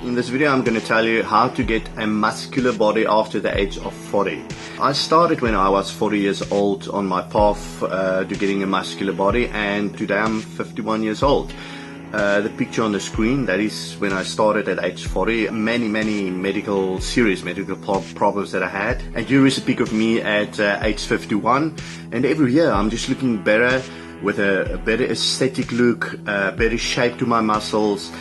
In this video I'm going to tell you how to get a muscular body after the age of 40. I started when I was 40 years old on my path to getting a muscular body, and today I'm 51 years old. The picture on the screen, that is when I started at age 40. Many serious medical problems that I had, and here is a pic of me at age 51, and every year I'm just looking better, with a better aesthetic look, better shape to my muscles,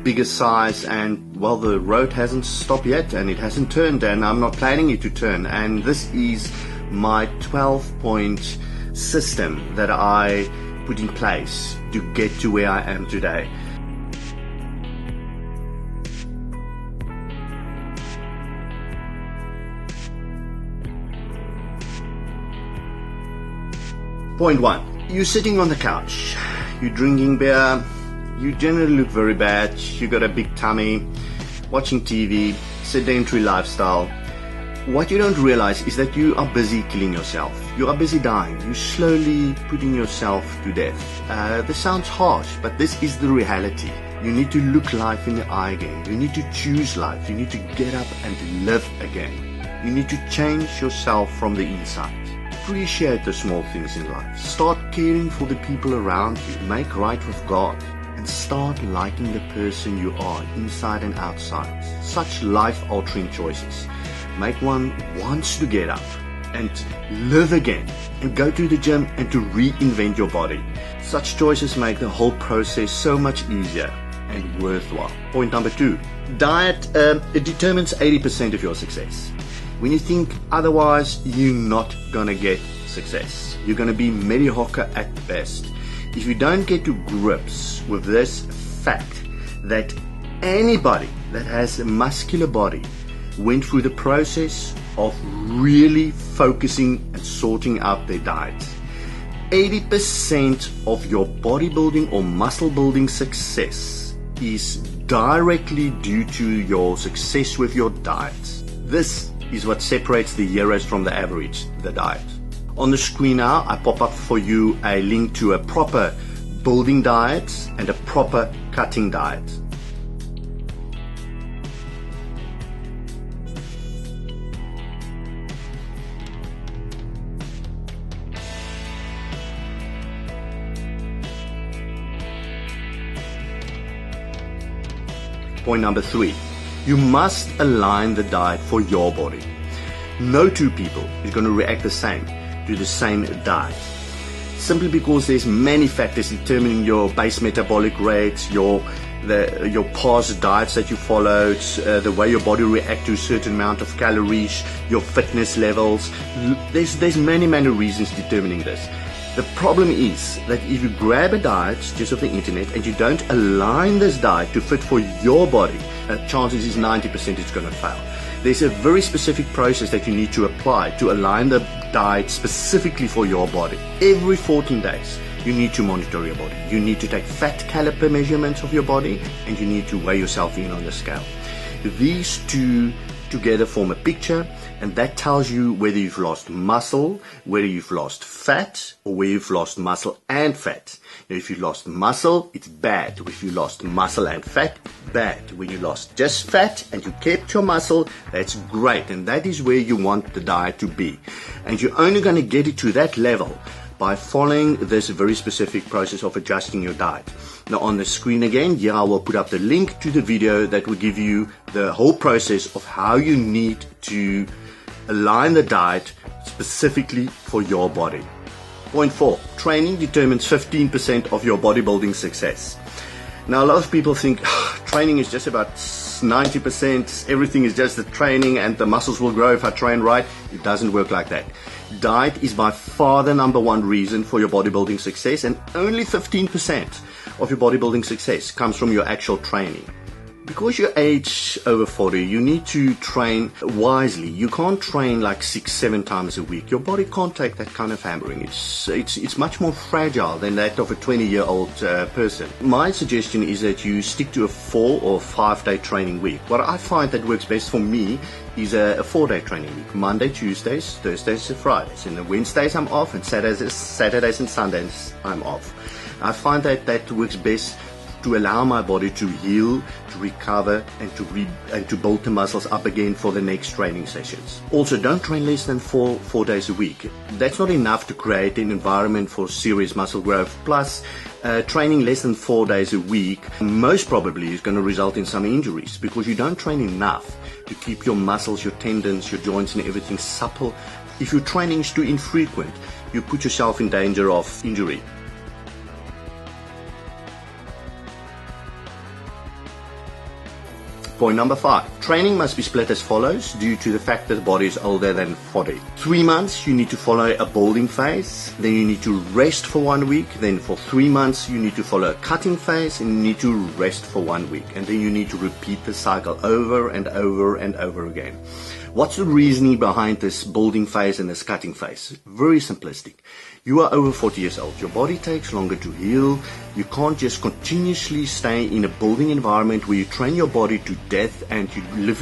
bigger size, and well, the road hasn't stopped yet, and it hasn't turned, and I'm not planning it to turn. And this is my 12-point system that I put in place to get to where I am today. Point 1. You're sitting on the couch, you're drinking beer, you generally look very bad, you got a big tummy, watching TV, sedentary lifestyle. What you don't realize is that you are busy killing yourself. You are busy dying. You're slowly putting yourself to death. This sounds harsh, but this is the reality. You need to look life in the eye again. You need to choose life. You need to get up and live again. You need to change yourself from the inside. Appreciate the small things in life. Start caring for the people around you. Make right with God. And start liking the person you are, inside and outside. Such life-altering choices make one wants to get up and live again, and go to the gym and to reinvent your body. Such choices make the whole process so much easier and worthwhile. Point number 2. Diet, it determines 80% of your success. When you think otherwise, you're not gonna get success. You're gonna be mediocre at best. If you don't get to grips with this fact that anybody that has a muscular body went through the process of really focusing and sorting out their diet. 80% of your bodybuilding or muscle building success is directly due to your success with your diet. This is what separates the heroes from the average, the diet. On the screen now, I pop up for you a link to a proper building diet and a proper cutting diet. Point number 3. You must align the diet for your body. No two people is going to react the same to the same diet, simply because there's many factors determining your base metabolic rates, your past diets that you followed, the way your body reacts to a certain amount of calories, your fitness levels. There's many reasons determining this. The problem is that if you grab a diet just off the internet and you don't align this diet to fit for your body, chances is 90% it's going to fail. There's a very specific process that you need to apply to align the diet specifically for your body. Every 14 days, you need to monitor your body. You need to take fat caliper measurements of your body, and you need to weigh yourself in on the scale. These two together form a picture, and that tells you whether you've lost muscle, whether you've lost fat, or whether you've lost muscle and fat. Now, if you lost muscle, it's bad. If you lost muscle and fat, bad. When you lost just fat and you kept your muscle, that's great, and that is where you want the diet to be. And you're only going to get it to that level by following this very specific process of adjusting your diet. Now, on the screen again, here I will put up the link to the video that will give you the whole process of how you need to align the diet specifically for your body. Point 4. Training determines 15% of your bodybuilding success. Now, a lot of people think training is just about 90%, everything is just the training and the muscles will grow if I train right. It doesn't work like that. Diet is by far the number one reason for your bodybuilding success, and only 15% of your bodybuilding success comes from your actual training. Because you age over 40, you need to train wisely. You can't train like 6-7 times a week. Your body can't take that kind of hammering. It's much more fragile than that of a 20-year-old person. My suggestion is that you stick to a 4 or 5 day training week. What I find that works best for me is a 4-day training week. Monday, Tuesdays, Thursdays and Fridays. And the Wednesdays I'm off, and Saturdays and Sundays I'm off. I find that works best to allow my body to heal, to recover, and to build the muscles up again for the next training sessions. Also, don't train less than four days a week. That's not enough to create an environment for serious muscle growth. Plus, training less than 4 days a week most probably is going to result in some injuries because you don't train enough to keep your muscles, your tendons, your joints and everything supple. If your training is too infrequent, you put yourself in danger of injury. Point number 5. Training must be split as follows due to the fact that the body is older than 40. 3 months you need to follow a building phase, then you need to rest for 1 week, then for 3 months you need to follow a cutting phase and you need to rest for 1 week, and then you need to repeat the cycle over and over and over again. What's the reasoning behind this building phase and this cutting phase? Very simplistic. You are over 40 years old. Your body takes longer to heal. You can't just continuously stay in a building environment where you train your body to death and you're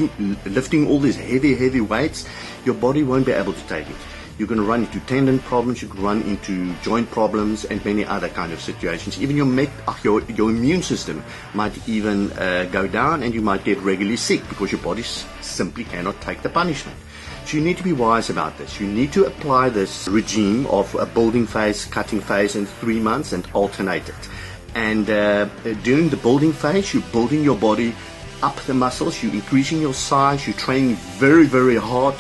lifting all these heavy weights. Your body won't be able to take it. You're going to run into tendon problems, you can run into joint problems and many other kind of situations. Even your immune system might even go down and you might get regularly sick because your body simply cannot take the punishment. So you need to be wise about this. You need to apply this regime of a building phase, cutting phase in 3 months and alternate it. And during the building phase, you're building your body up the muscles, you're increasing your size, you're training very hard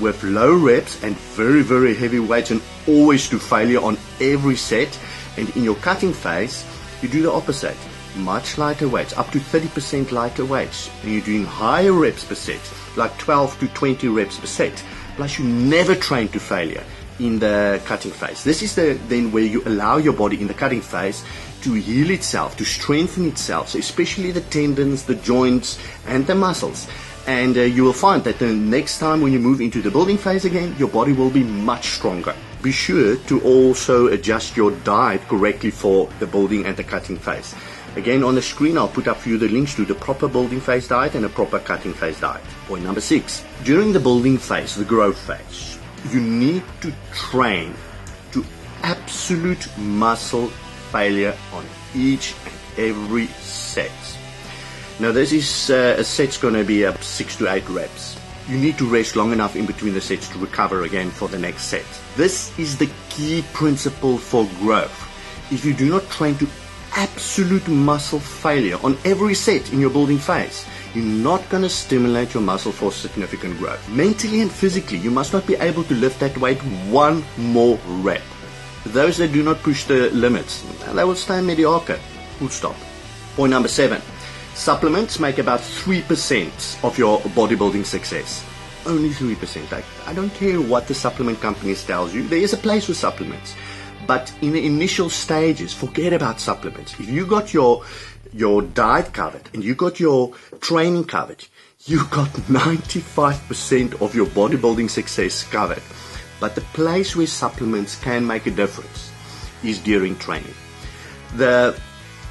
with low reps and very heavy weights and always to failure on every set. And in your cutting phase, you do the opposite. Much lighter weights, up to 30% lighter weights. And you're doing higher reps per set, like 12 to 20 reps per set. Plus you never train to failure in the cutting phase. This is then where you allow your body in the cutting phase to heal itself, to strengthen itself, so especially the tendons, the joints and the muscles. And you will find that the next time when you move into the building phase again, your body will be much stronger. Be sure to also adjust your diet correctly for the building and the cutting phase. Again, on the screen, I'll put up for you the links to the proper building phase diet and a proper cutting phase diet. Point number 6. During the building phase, the growth phase, you need to train to absolute muscle failure on each and every set. Now, this is a set's going to be 6 to 8 reps. You need to rest long enough in between the sets to recover again for the next set. This is the key principle for growth. If you do not train to absolute muscle failure on every set in your building phase, you're not going to stimulate your muscle for significant growth. Mentally and physically, you must not be able to lift that weight one more rep. Those that do not push the limits, they will stay mediocre. Full stop. Point number 7. Supplements make about 3% of your bodybuilding success. Only 3%. I don't care what the supplement companies tells you. There is a place for supplements. But in the initial stages, forget about supplements. If you got your diet covered and you got your training covered, you got 95% of your bodybuilding success covered. But the place where supplements can make a difference is during training. The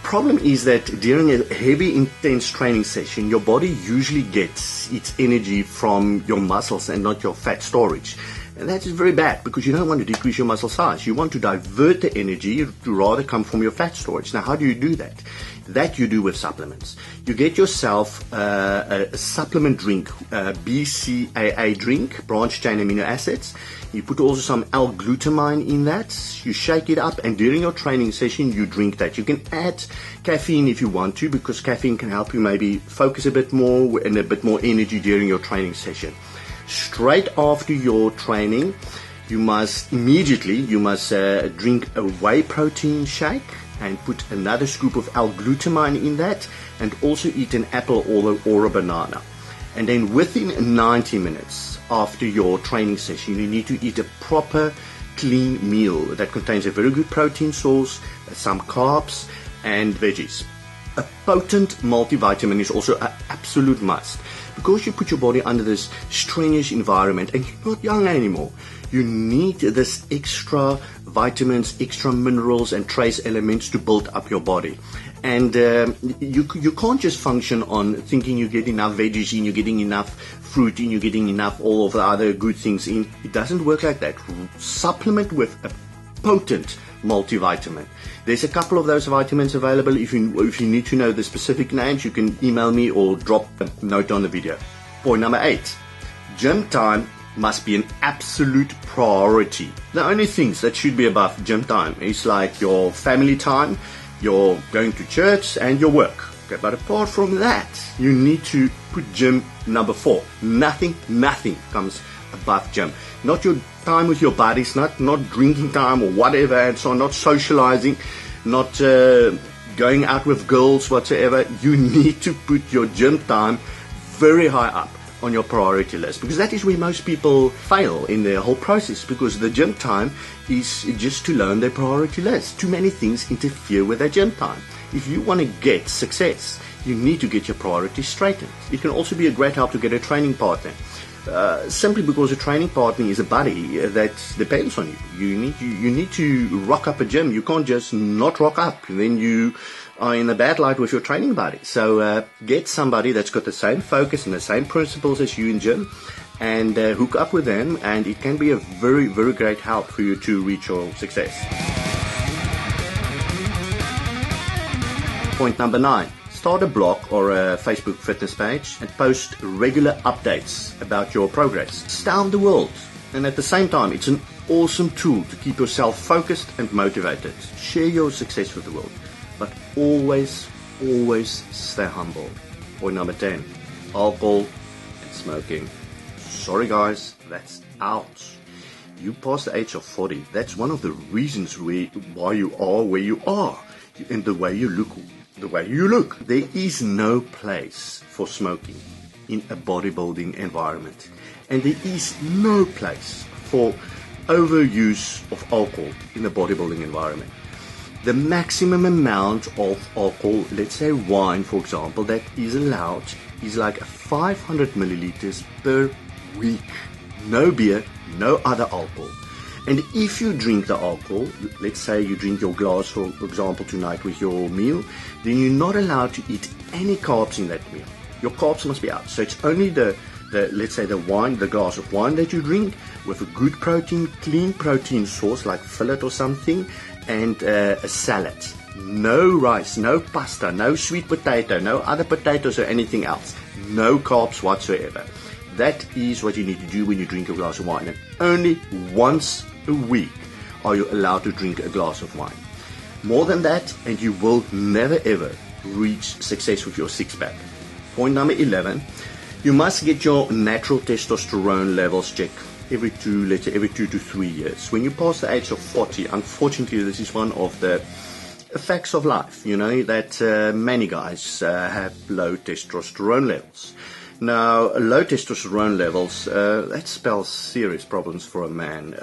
problem is that during a heavy, intense training session, your body usually gets its energy from your muscles and not your fat storage. And that is very bad because you don't want to decrease your muscle size. You want to divert the energy to rather come from your fat storage. Now, how do you do that? That you do with supplements. You get yourself a supplement drink, BCAA drink, branched chain amino acids. You put also some L-glutamine in that. You shake it up, and during your training session, you drink that. You can add caffeine if you want to, because caffeine can help you maybe focus a bit more and a bit more energy during your training session. Straight after your training, you must drink a whey protein shake and put another scoop of L-glutamine in that, and also eat an apple or a banana. And then within 90 minutes after your training session, you need to eat a proper clean meal that contains a very good protein source, some carbs and veggies. A potent multivitamin is also an absolute must. Because you put your body under this strenuous environment and you're not young anymore, you need this extra vitamins, extra minerals and trace elements to build up your body. And you can't just function on thinking you get enough veggies in, you're getting enough fruit in, you're getting enough all of the other good things in. It doesn't work like that. Supplement with a potent multivitamin. There's a couple of those vitamins available. If you need to know the specific names, you can email me or drop a note on the video. Point number 8. Gym time must be an absolute priority. The only things that should be above gym time is like your family time, your going to church, and your work. Okay, but apart from that, you need to put gym number 4. Nothing comes above gym. Not your time with your buddies, not drinking time or whatever, and so on, not socializing, not going out with girls whatsoever. You need to put your gym time very high up on your priority list, because that is where most people fail in their whole process, because the gym time is just too low on their priority list. Too many things interfere with their gym time. If you want to get success, you need to get your priorities straightened. It can also be a great help to get a training partner. Simply because a training partner is a buddy that depends on you. You need to rock up a gym. You can't just not rock up. Then you are in a bad light with your training buddy. So get somebody that's got the same focus and the same principles as you in gym, and hook up with them, and it can be a very, very great help for you to reach your success. Point number 9. Start a blog or a Facebook fitness page and post regular updates about your progress. Astound the world. And at the same time, it's an awesome tool to keep yourself focused and motivated. Share your success with the world, but always stay humble. Point number 10. Alcohol and smoking. Sorry guys, that's out. You past the age of 40. That's one of the reasons why you are where you are, and the way you look. There is no place for smoking in a bodybuilding environment, and there is no place for overuse of alcohol in a bodybuilding environment. The maximum amount of alcohol, let's say wine for example, that is allowed is like 500 milliliters per week. No beer, no other alcohol. And if you drink the alcohol, let's say you drink your glass, for example, tonight with your meal, then you're not allowed to eat any carbs in that meal. Your carbs must be out. So it's only the let's say the wine, the glass of wine that you drink with a good protein, clean protein source like fillet or something, and a salad. No rice, no pasta, no sweet potato, no other potatoes or anything else. No carbs whatsoever. That is what you need to do when you drink a glass of wine. And only once a week are you allowed to drink a glass of wine. More than that, and you will never ever reach success with your six-pack. Point number 11, you must get your natural testosterone levels checked every 2 to 3 years. When you pass the age of 40, unfortunately, this is one of the effects of life, that many guys have low testosterone levels. Now, low testosterone levels, that spells serious problems for a man.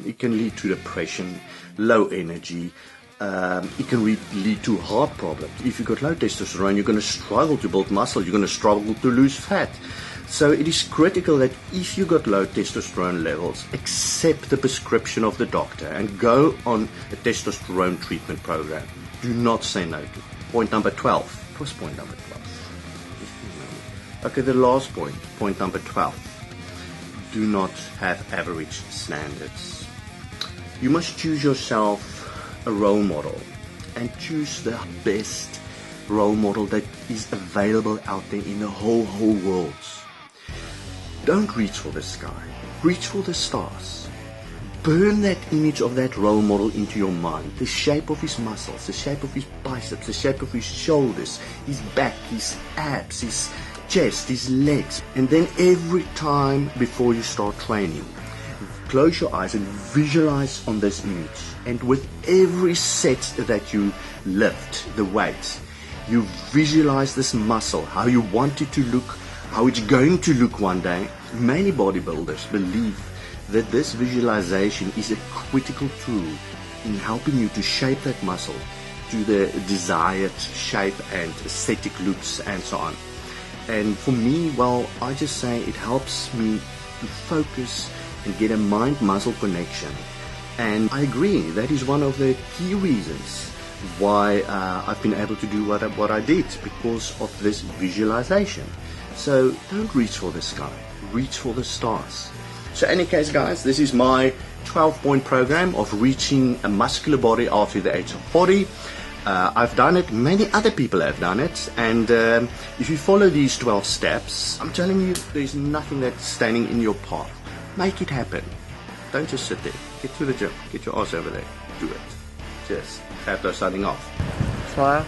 It can lead to depression, low energy. It can lead to heart problems. If you've got low testosterone, you're going to struggle to build muscle. You're going to struggle to lose fat. So it is critical that if you've got low testosterone levels, accept the prescription of the doctor and go on a testosterone treatment program. Do not say no to it. Point number 12. What was point number 12? Okay, the last point number 12. Do not have average standards. You must choose yourself a role model, and choose the best role model that is available out there in the whole world. Don't reach for the sky, reach for the stars. Burn that image of that role model into your mind. The shape of his muscles, the shape of his biceps, the shape of his shoulders, his back, his abs, his chest, his legs. And then every time before you start training, close your eyes and visualize on this image. And with every set that you lift the weight, you visualize this muscle, how you want it to look, how it's going to look one day. Many bodybuilders believe that this visualization is a critical tool in helping you to shape that muscle to the desired shape and aesthetic looks and so on. And for me, well, I just say it helps me to focus and get a mind-muscle connection. And I agree, that is one of the key reasons why I've been able to do what I did, because of this visualization. So don't reach for the sky, reach for the stars. So in any case, guys, this is my 12-point program of reaching a muscular body after the age of 40. I've done it, many other people have done it, and if you follow these 12 steps, I'm telling you, there's nothing that's standing in your path. Make it happen. Don't just sit there. Get to the gym. Get your ass over there. Do it. Cheers. After signing off. Smile.